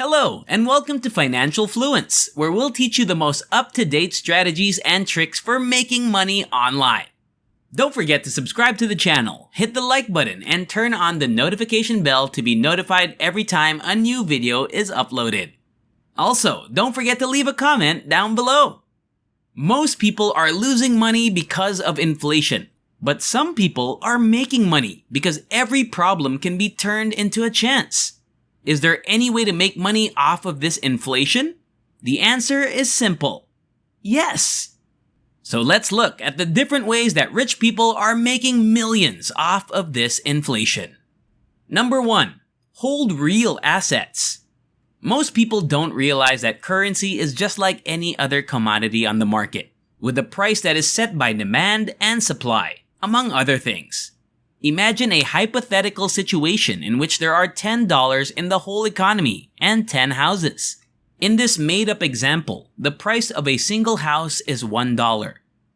Hello, and welcome to Financial Fluence, where we'll teach you the most up-to-date strategies and tricks for making money online. Don't forget to subscribe to the channel, hit the like button, and turn on the notification bell to be notified every time a new video is uploaded. Also, don't forget to leave a comment down below. Most people are losing money because of inflation, but some people are making money because every problem can be turned into a chance. Is there any way to make money off of this inflation? The answer is simple. Yes! So let's look at the different ways that rich people are making millions off of this inflation. Number 1. Hold real assets. Most people don't realize that currency is just like any other commodity on the market, with a price that is set by demand and supply, among other things. Imagine a hypothetical situation in which there are $10 in the whole economy and 10 houses. In this made-up example, the price of a single house is $1.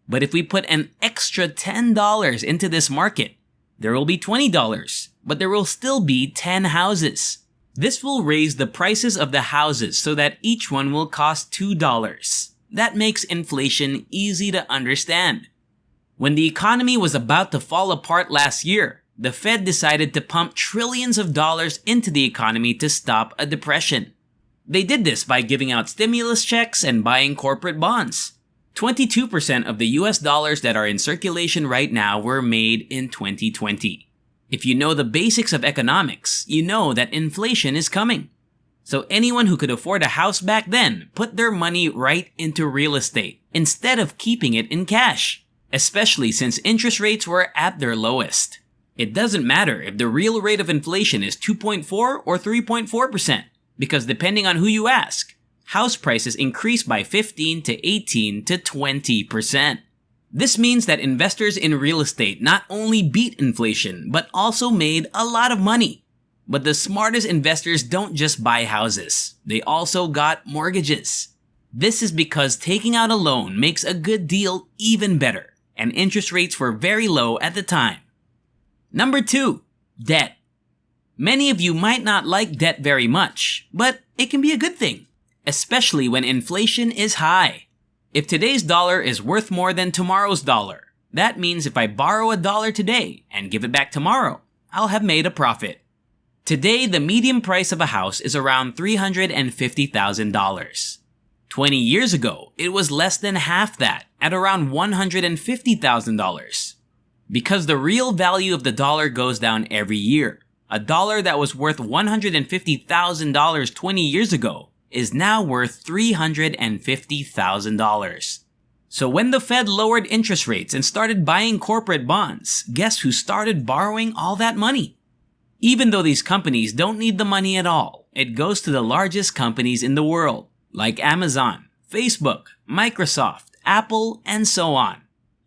But if we put an extra $10 into this market, there will be $20, but there will still be 10 houses. This will raise the prices of the houses so that each one will cost $2. That makes inflation easy to understand. When the economy was about to fall apart last year, the Fed decided to pump trillions of dollars into the economy to stop a depression. They did this by giving out stimulus checks and buying corporate bonds. 22% of the US dollars that are in circulation right now were made in 2020. If you know the basics of economics, you know that inflation is coming. So anyone who could afford a house back then put their money right into real estate instead of keeping it in cash. Especially since interest rates were at their lowest. It doesn't matter if the real rate of inflation is 2.4 or 3.4%, because depending on who you ask, house prices increase by 15 to 18 to 20%. This means that investors in real estate not only beat inflation, but also made a lot of money. But the smartest investors don't just buy houses, they also got mortgages. This is because taking out a loan makes a good deal even better. And interest rates were very low at the time. Number 2. Debt. Many of you might not like debt very much, but it can be a good thing, especially when inflation is high. If today's dollar is worth more than tomorrow's dollar, that means if I borrow $1 today and give it back tomorrow, I'll have made a profit. Today, the median price of a house is around $350,000. 20 years ago, it was less than half that, at around $150,000. Because the real value of the dollar goes down every year, a dollar that was worth $150,000 20 years ago is now worth $350,000. So when the Fed lowered interest rates and started buying corporate bonds, guess who started borrowing all that money? Even though these companies don't need the money at all, it goes to the largest companies in the world, like Amazon, Facebook, Microsoft, Apple, and so on.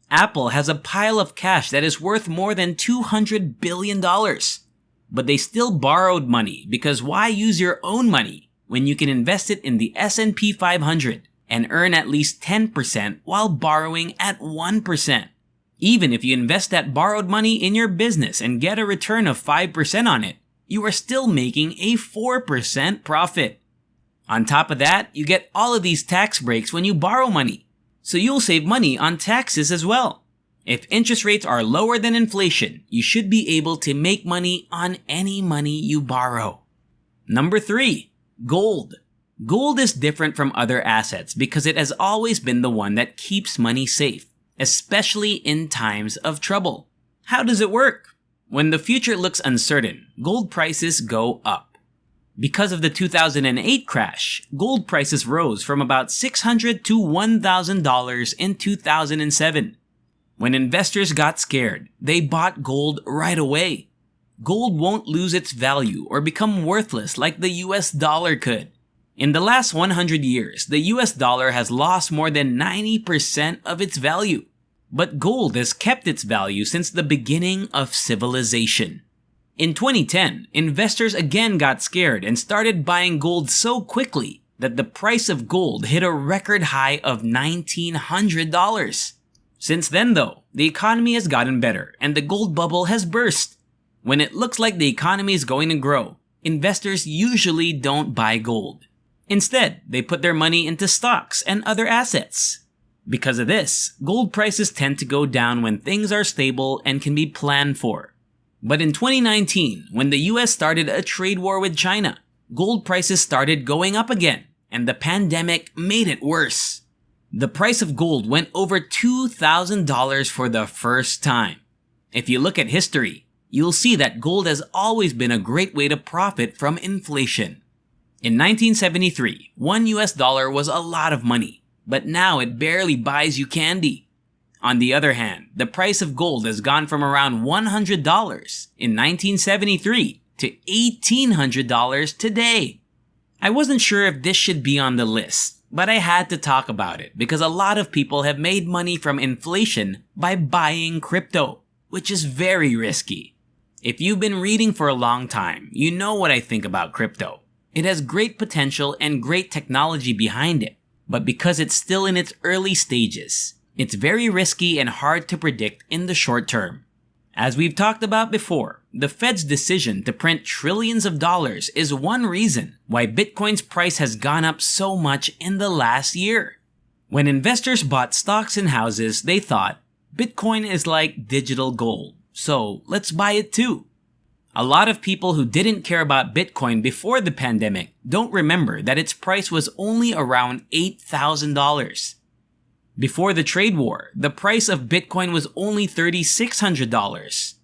Apple has a pile of cash that is worth more than $200 billion. But they still borrowed money because why use your own money when you can invest it in the S&P 500 and earn at least 10% while borrowing at 1%? Even if you invest that borrowed money in your business and get a return of 5% on it, you are still making a 4% profit. On top of that, you get all of these tax breaks when you borrow money, so you'll save money on taxes as well. If interest rates are lower than inflation, you should be able to make money on any money you borrow. Number 3. Gold. Gold is different from other assets because it has always been the one that keeps money safe, especially in times of trouble. How does it work? When the future looks uncertain, gold prices go up. Because of the 2008 crash, gold prices rose from about $600 to $1,000 in 2007. When investors got scared, they bought gold right away. Gold won't lose its value or become worthless like the US dollar could. In the last 100 years, the US dollar has lost more than 90% of its value. But gold has kept its value since the beginning of civilization. In 2010, investors again got scared and started buying gold so quickly that the price of gold hit a record high of $1,900. Since then though, the economy has gotten better and the gold bubble has burst. When it looks like the economy is going to grow, investors usually don't buy gold. Instead, they put their money into stocks and other assets. Because of this, gold prices tend to go down when things are stable and can be planned for. But in 2019, when the US started a trade war with China, gold prices started going up again, and the pandemic made it worse. The price of gold went over $2,000 for the first time. If you look at history, you'll see that gold has always been a great way to profit from inflation. In 1973, $1 was a lot of money, but now it barely buys you candy. On the other hand, the price of gold has gone from around $100 in 1973 to $1,800 today. I wasn't sure if this should be on the list, but I had to talk about it because a lot of people have made money from inflation by buying crypto, which is very risky. If you've been reading for a long time, you know what I think about crypto. It has great potential and great technology behind it, but because it's still in its early stages, it's very risky and hard to predict in the short term. As we've talked about before, the Fed's decision to print trillions of dollars is one reason why Bitcoin's price has gone up so much in the last year. When investors bought stocks and houses, they thought, Bitcoin is like digital gold, so let's buy it too. A lot of people who didn't care about Bitcoin before the pandemic don't remember that its price was only around $8,000. Before the trade war, the price of Bitcoin was only $3,600.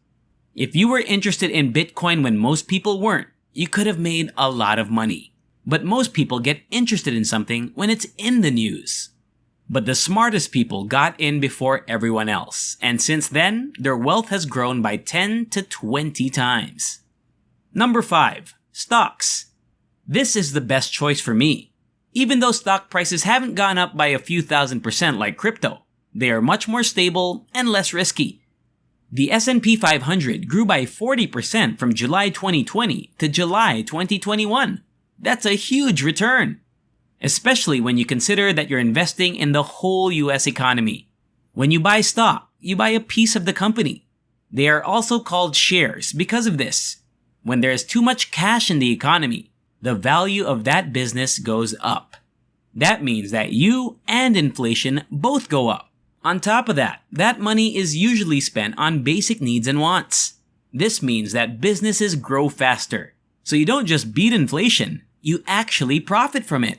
If you were interested in Bitcoin when most people weren't, you could have made a lot of money. But most people get interested in something when it's in the news. But the smartest people got in before everyone else, and since then, their wealth has grown by 10 to 20 times. Number 5. Stocks. This is the best choice for me. Even though stock prices haven't gone up by a few thousand% like crypto, they are much more stable and less risky. The S&P 500 grew by 40% from July 2020 to July 2021. That's a huge return, especially when you consider that you're investing in the whole US economy. When you buy stock, you buy a piece of the company. They are also called shares because of this. When there is too much cash in the economy, the value of that business goes up. That means that you and inflation both go up. On top of that, that money is usually spent on basic needs and wants. This means that businesses grow faster. So you don't just beat inflation, you actually profit from it.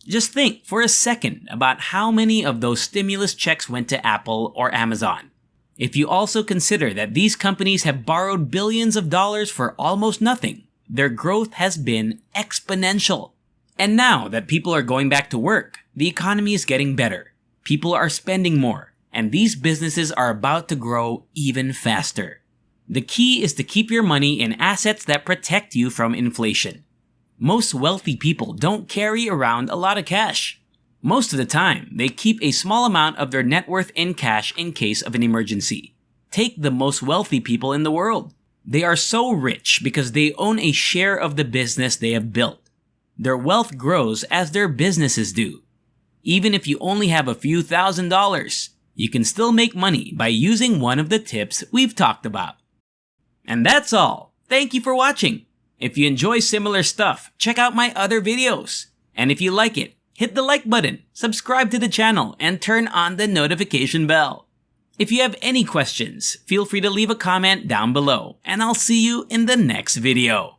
Just think for a second about how many of those stimulus checks went to Apple or Amazon. If you also consider that these companies have borrowed billions of dollars for almost nothing, their growth has been exponential. And now that people are going back to work, the economy is getting better. People are spending more, and these businesses are about to grow even faster. The key is to keep your money in assets that protect you from inflation. Most wealthy people don't carry around a lot of cash. Most of the time, they keep a small amount of their net worth in cash in case of an emergency. Take the most wealthy people in the world. They are so rich because they own a share of the business they have built. Their wealth grows as their businesses do. Even if you only have a few $1,000s, you can still make money by using one of the tips we've talked about. And that's all. Thank you for watching. If you enjoy similar stuff, check out my other videos. And if you like it, hit the like button, subscribe to the channel, and turn on the notification bell. If you have any questions, feel free to leave a comment down below, and I'll see you in the next video.